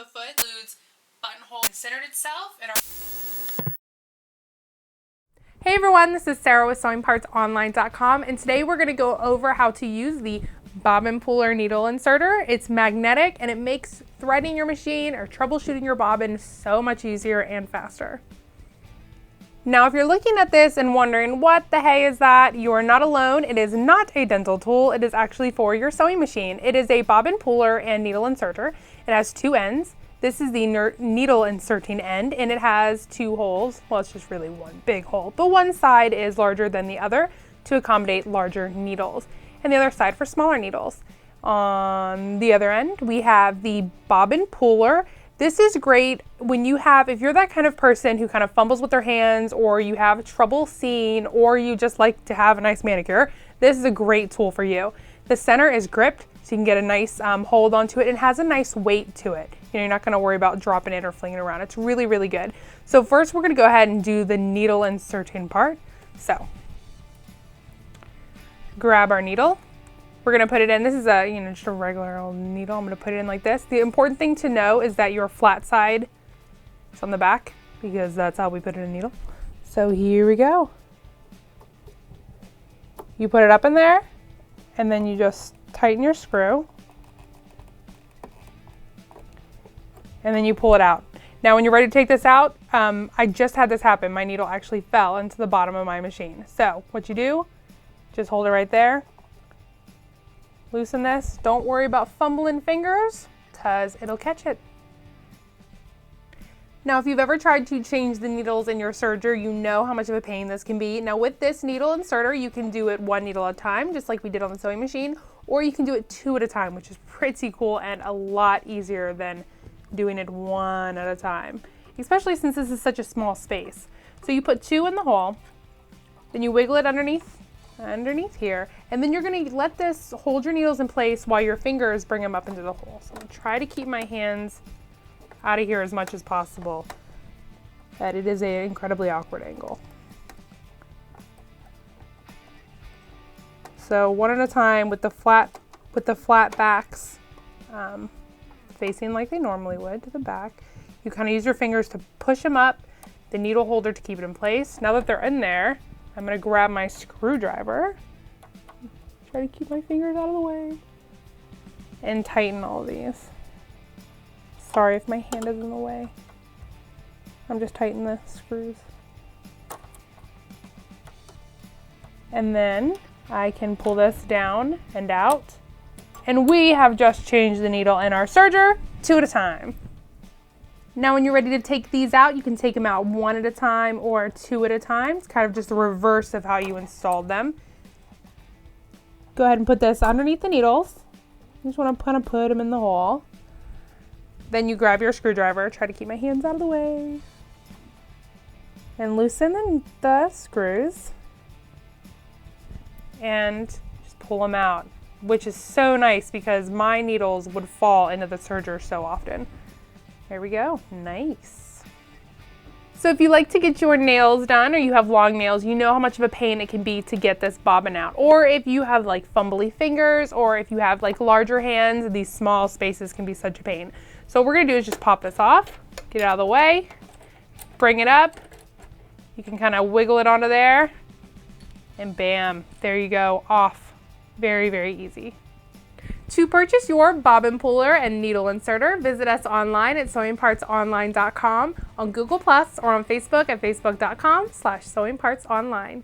foot includes buttonhole centered itself and Hey everyone, this is Sarah with sewingpartsonline.com, and today we're going to go over how to use the Bobbin Puller needle inserter. It's magnetic and it makes threading your machine or troubleshooting your bobbin so much easier and faster. Now if you're looking at this and wondering what the hey is that, you are not alone. It is not a dental tool. It is actually for your sewing machine. It is a bobbin puller and needle inserter. It has two ends. This is the needle inserting end, and it has two holes. Well, it's just really one big hole, but one side is larger than the other to accommodate larger needles, and the other side for smaller needles. On the other end, we have the bobbin puller. This is great when if you're that kind of person who kind of fumbles with their hands, or you have trouble seeing, or you just like to have a nice manicure. This is a great tool for you. The center is gripped, so you can get a nice hold onto it. It has a nice weight to it. You're not going to worry about dropping it or flinging it around. It's really, really good. So first we're going to go ahead and do the needle inserting part. So grab our needle. We're going to put it in. This is just a regular old needle. I'm going to put it in like this. The important thing to know is that your flat side is on the back, because that's how we put it in a needle. So here we go. You put it up in there, and then you just tighten your screw. And then you pull it out. Now when you're ready to take this out, I just had this happen. My needle actually fell into the bottom of my machine. So what you do, just hold it right there. Loosen this. Don't worry about fumbling fingers, because it'll catch it. Now if you've ever tried to change the needles in your serger, you know how much of a pain this can be. Now with this needle inserter, you can do it one needle at a time, just like we did on the sewing machine, or you can do it two at a time, which is pretty cool and a lot easier than doing it one at a time, especially since this is such a small space. So you put two in the hole, then you wiggle it underneath here, and then you're going to let this hold your needles in place while your fingers bring them up into the hole. So I'm going to try to keep my hands out of here as much as possible, but it is an incredibly awkward angle. So one at a time with the flat backs facing like they normally would to the back. You kind of use your fingers to push them up, the needle holder to keep it in place. Now that they're in there, I'm going to grab my screwdriver, try to keep my fingers out of the way, and tighten all of these. Sorry if my hand is in the way. I'm just tightening the screws. And then I can pull this down and out. And we have just changed the needle in our serger two at a time. Now when you're ready to take these out, you can take them out one at a time or two at a time. It's kind of just the reverse of how you installed them. Go ahead and put this underneath the needles. You just want to kind of put them in the hole. Then you grab your screwdriver, try to keep my hands out of the way, and loosen the screws and just pull them out, which is so nice because my needles would fall into the serger so often. There we go, nice. So if you like to get your nails done, or you have long nails, you know how much of a pain it can be to get this bobbin out. Or if you have like fumbly fingers, or if you have like larger hands, these small spaces can be such a pain. So what we're gonna do is just pop this off, get it out of the way, bring it up. You can kind of wiggle it onto there, and bam, there you go, off. Very, very easy. To purchase your bobbin puller and needle inserter, visit us online at sewingpartsonline.com, on Google+ or on Facebook at facebook.com/sewingpartsonline.